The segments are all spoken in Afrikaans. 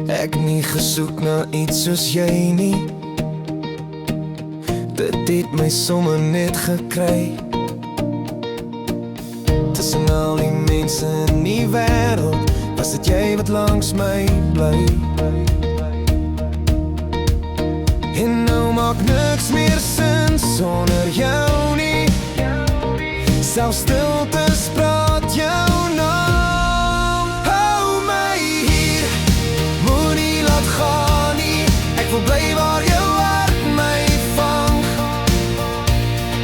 Ek nie gesoek na iets soos jy nie. Dit het my sommer net gekry. Tussen al die mense in die wêreld was dit jy wat langs my bly. En nou maak niks meer sin sonder jou nie. Selfs stiltes praat jou naam. Hou my hier, moenie laat gaan nie. Ek wil bly waar jou hart my vang.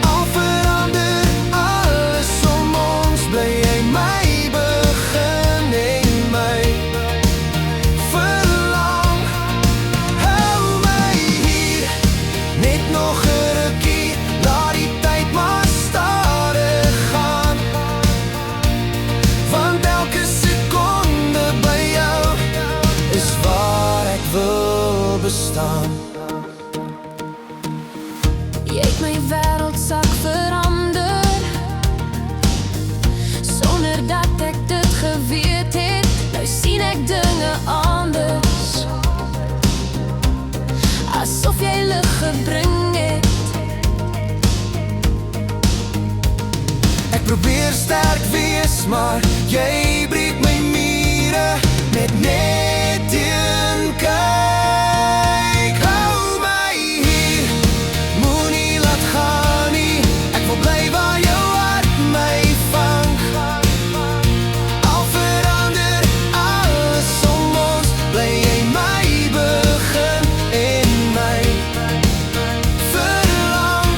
Al verander alles om ons, bly jy my begin en my verlang. Hou my hier, net nog 'n rukkie, laat die tyd maar stadig gaan. Want elke sekonde by jou is waar ek wil bestaan. Jy het my wêreldsak verander, sonder dat ek dit geweet het. Nou sien ek dinge anders, asof jy lig gebring het. Ek probeer sterk wees, maar jy breek my mure met net een kyk. Hou my hier, moenie laat gaan nie. Ek wil bly waar jou hart my vang. Al verander alles om ons, bly jy my begin en my verlang.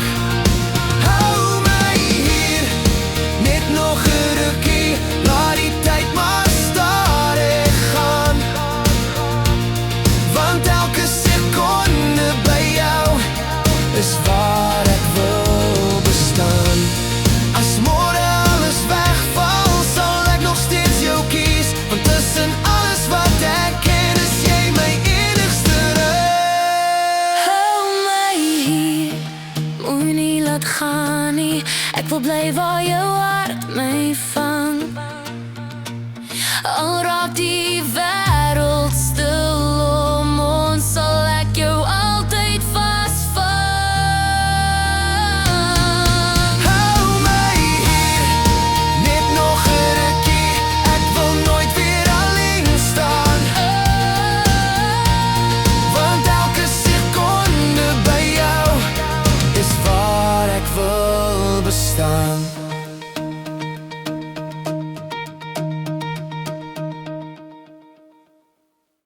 Hou my hier, net nog 'n rukkie, laat die tyd maar stadig gaan. Want elke sekonde by jou is waar ek wil bestaan. As môre alles wegval, sal ek nog steeds jou kies. Want tussen alles wat ek ken, is jy my enigste rus. Hou my hier, moenie laat gaan nie. Ek wil bly waar jou hart my vang. Al raak die wêreld